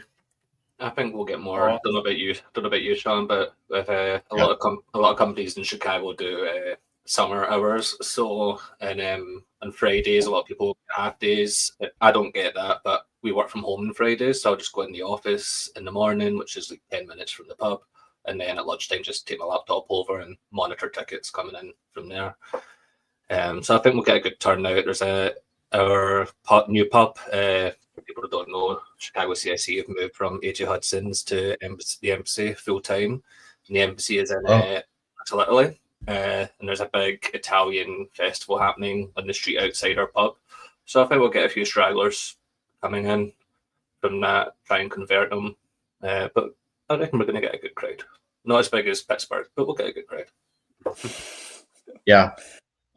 I think we'll get more. I don't know about you, Sean, but with a lot of companies in Chicago do summer hours. So on Fridays, a lot of people half days. I don't get that, but we work from home on Fridays, so I'll just go in the office in the morning, which is like 10 minutes from the pub, and then at lunchtime just take my laptop over and monitor tickets coming in from there. So I think we'll get a good turnout. There's our new pub. For people who don't know, Chicago CSC have moved from A2 Hudson's to the Embassy full time, and the Embassy is in Little Italy. And there's a big Italian festival happening on the street outside our pub. So I think we'll get a few stragglers coming in from that, try and convert them. But I reckon we're going to get a good crowd. Not as big as Pittsburgh, but we'll get a good crowd. Yeah,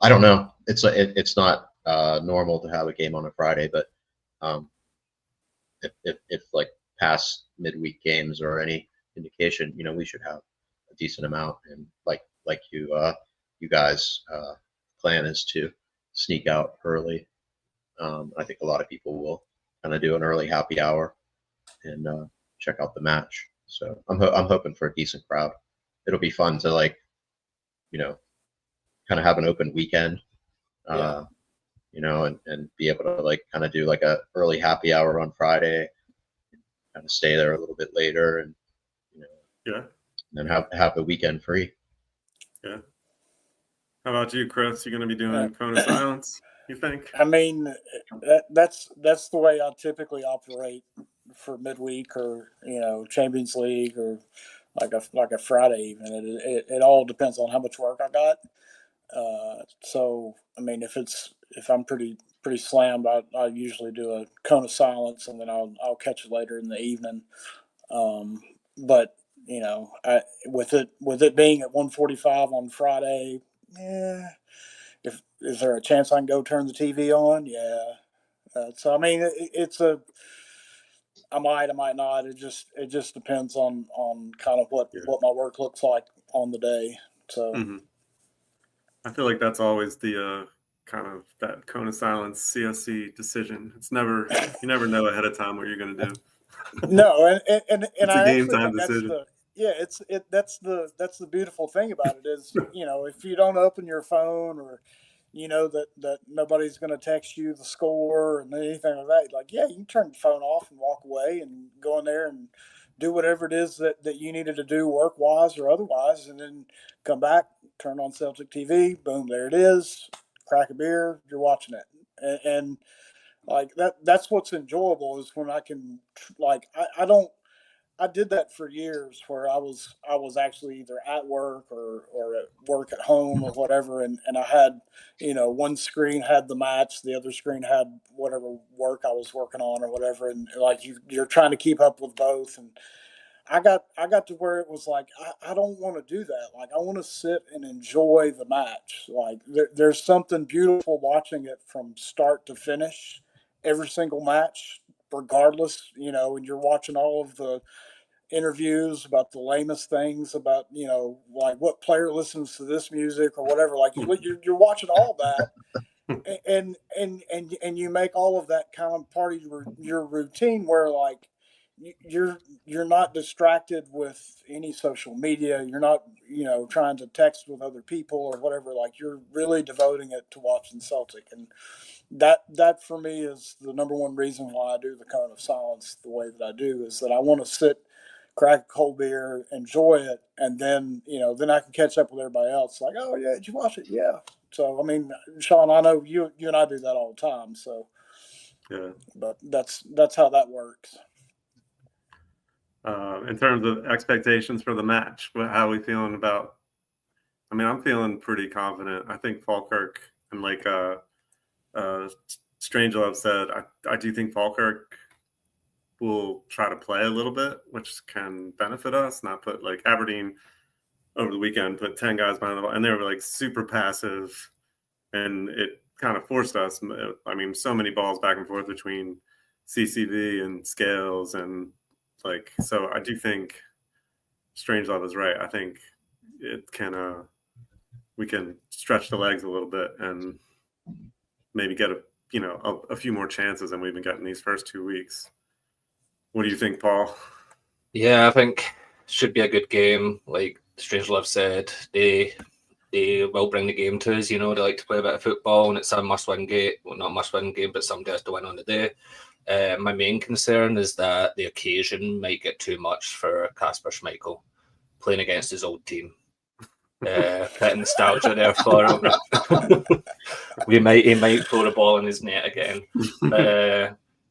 I don't know. It's not normal to have a game on a Friday, but if like past midweek games or any indication, we should have a decent amount. And like you guys plan is to sneak out early. I think a lot of people will kind of do an early happy hour and check out the match. So I'm hoping for a decent crowd. It'll be fun to kind of have an open weekend, and be able to kind of do like a early happy hour on Friday, kind of stay there a little bit later, and and then have the weekend free. Yeah. How about you, Chris? You're going to be doing Cone of Silence, you think? I mean, that's the way I typically operate for midweek or Champions League or like a Friday even. It all depends on how much work I got. So I mean, if I'm pretty slammed, I usually do a Cone of Silence and then I'll catch it later in the evening. But with it being at 1:45 on Friday, is there a chance I can go turn the TV on? Yeah. So I mean, I might not. It just depends on kind of what my work looks like on the day. So. Mm-hmm. I feel like that's always the kind of that Cone of Silence CSC decision. You never know ahead of time what you're going to do. No, and it's a game time decision. That's the beautiful thing about it is if you don't open your phone or that nobody's going to text you the score and anything like that, like you can turn the phone off and walk away and go in there and do whatever it is that you needed to do work wise or otherwise, and then come back, turn on Celtic TV, boom, there it is, crack a beer, you're watching it, and Like that's what's enjoyable is when I can, like, I did that for years where I was actually either at work or at work at home or whatever, and I had, one screen had the match, the other screen had whatever work I was working on or whatever, and like you're trying to keep up with both, and I got to where it was like I don't want to do that. Like I want to sit and enjoy the match. Like there's something beautiful watching it from start to finish, every single match, regardless. And you're watching all of the interviews about the lamest things about like what player listens to this music or whatever. Like you're watching all that. And you make all of that kind of part of your routine where like you're not distracted with any social media. You're not trying to text with other people or whatever. Like you're really devoting it to watching Celtic, and that for me is the number one reason why I do the Cone of Silence the way that I do, is that I want to sit, crack a cold beer, enjoy it, and then then I can catch up with everybody else. Like, oh yeah, did you watch it? Yeah. So I mean, Sean, I know you and I do that all the time. So yeah, but that's how that works. In terms of expectations for the match, how are we feeling about? I mean, I'm feeling pretty confident. I think Falkirk, and like Strangelove said, I do think Falkirk will try to play a little bit, which can benefit us. Not put like Aberdeen over the weekend, put 10 guys behind the ball, and they were like super passive, and it kind of forced us. I mean, so many balls back and forth between CCV and Scales, and like, so I do think Strangelove is right. I think it can we can stretch the legs a little bit and maybe get a few more chances than we've been getting these first 2 weeks. What do you think, Paul? Yeah, I think it should be a good game. Like Strangelove said, they will bring the game to us. They like to play a bit of football, and it's a must-win game. Well, not must-win game, but somebody has to win on the day. My main concern is that the occasion might get too much for Kasper Schmeichel playing against his old team. Bit nostalgia there for him. He might throw the ball in his net again.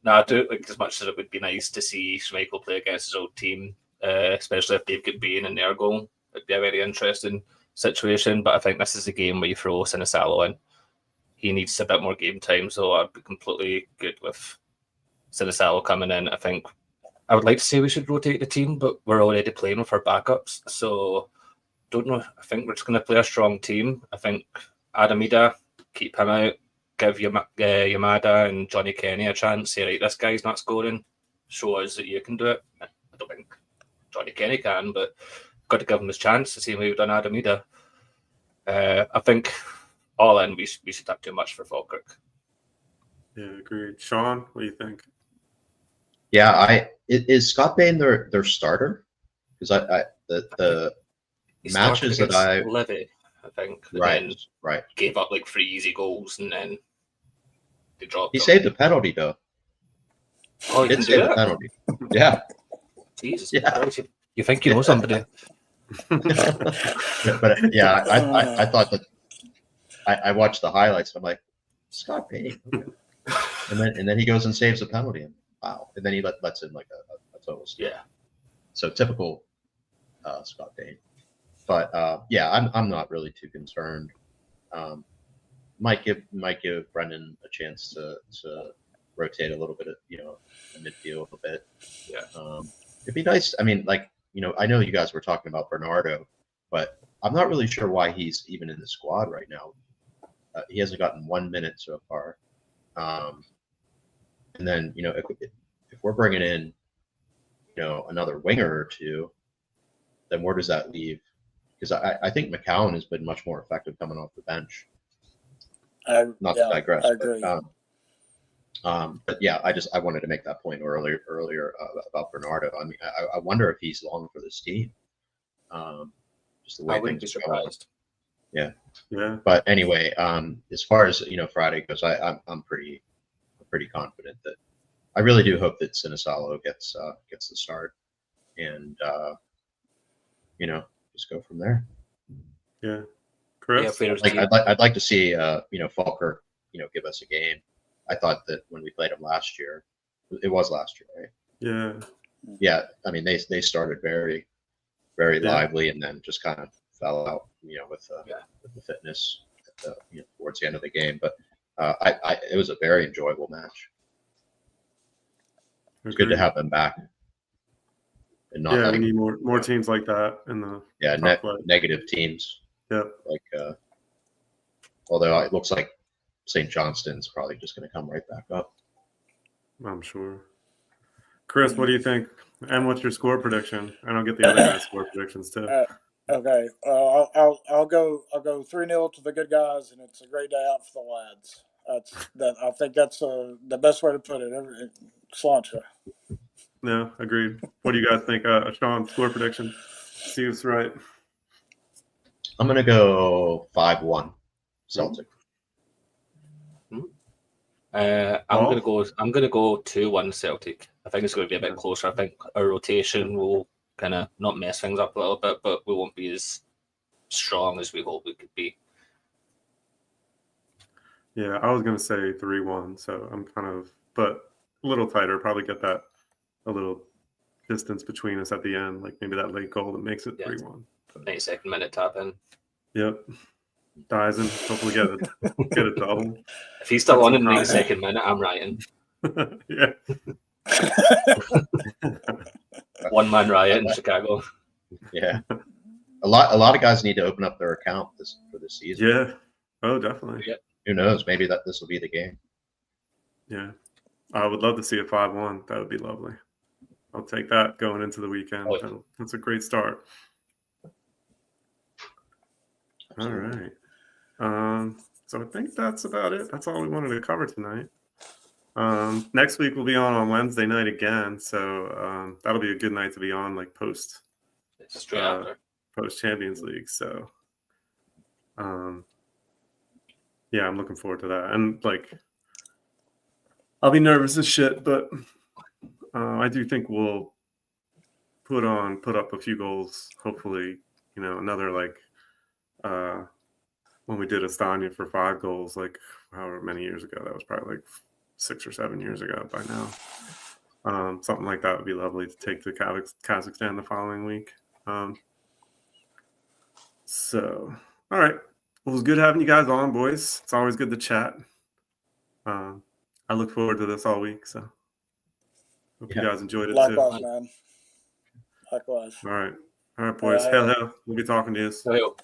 I do think as much as it would be nice to see Schmeichel play against his old team, especially if they've got Bain in their goal. It'd be a very interesting situation, but I think this is a game where you throw Sinisalo in. He needs a bit more game time, so I'd be completely good with Sinisalo coming in. I think I would like to say we should rotate the team, but we're already playing with our backups, so don't know. I think we're just going to play a strong team. I think Adamida, keep him out, give Yamada and Johnny Kenny a chance. Say, right, this guy's not scoring. Show us that you can do it. I don't think Johnny Kenny can, but got to give him his chance the same way we've done Adamida. I think all in, we should have too much for Falkirk. Yeah, agreed. Sean, what do you think? Yeah, is Scott Bain their starter? Because the matches that Levy, I think, right, gave up like 3 easy goals, and then they dropped. He saved a penalty though. Oh, he did save a penalty. Yeah. Jesus. Yeah. You think you know somebody? But yeah, I thought that I watched the highlights. And I'm like, Scott Bain, and then he goes and saves a penalty, and wow, and then he lets in like a total steal. Yeah. So typical Scott Bain. But yeah, I'm not really too concerned. Might give Brendan a chance to rotate a little bit, the midfield a bit. Yeah. It'd be nice. I mean, like, I know you guys were talking about Bernardo, but I'm not really sure why he's even in the squad right now. He hasn't gotten 1 minute so far. And then, if we're bringing in, another winger or two, then where does that leave? Because I think McCowan has been much more effective coming off the bench. Not to digress. I agree. But yeah, I wanted to make that point earlier about Bernardo. I mean, I wonder if he's long for this team. Just the way I wouldn't be surprised. Yeah. Yeah. But anyway, as far as Friday goes, I'm pretty confident that I really do hope that Sinisalo gets the start, and just go from there. Yeah. Chris? Yeah, I'd like to see Falkirk give us a game. I thought that when we played them last year, it was last year, right? Yeah. Yeah. I mean, they started very, very lively and then just kind of fell out, with the fitness towards the end of the game. But it was a very enjoyable match. It's good to have them back. And not we need more teams like that in the negative teams. Yep. Like, although it looks like St. Johnston's probably just going to come right back up. I'm sure. Chris, what do you think? And what's your score prediction? And I'll get the other guys' score predictions too. Okay. I'll go 3-0 to the good guys, and it's a great day out for the lads. I think that's the best way to put it. Sláinte. No, agreed. What do you guys think? Sean, score prediction? See who's right. I'm gonna go 5-1 Celtic. I'm gonna go 2-1 Celtic. I think it's going to be a bit closer. I think our rotation will kind of not mess things up a little bit, but we won't be as strong as we hope we could be. Yeah, I was going to say 3-1, so I'm but a little tighter. Probably get that a little distance between us at the end, like maybe that late goal that makes it 3-1. 92nd minute tap in. Yep. Dies in. Hopefully get a double. If he's still on in the 92nd minute, I'm writing. Yeah. One man riot in Chicago. Yeah. A lot of guys need to open up their account for this season. Yeah. Oh, definitely. Yeah. Who knows? Maybe this will be the game. Yeah. I would love to see a 5-1. That would be lovely. I'll take that going into the weekend. Oh, yeah. That's a great start. Absolutely. All right. So I think that's about it. That's all we wanted to cover tonight. Next week we'll be on Wednesday night again. So that'll be a good night to be on, like post Champions League. So yeah, I'm looking forward to that. And like, I'll be nervous as shit, but I do think we'll put up a few goals. Hopefully, another like when we did Estonia for 5 goals, like however many years ago. That was probably like 6 or 7 years ago by now. Something like that would be lovely to take to Kazakhstan the following week. So, all right. Well, it was good having you guys on, boys. It's always good to chat. I look forward to this all week. So, hope you guys enjoyed it Likewise, too. man. Likewise. All right, boys. Hail. We'll be talking to you. Hail.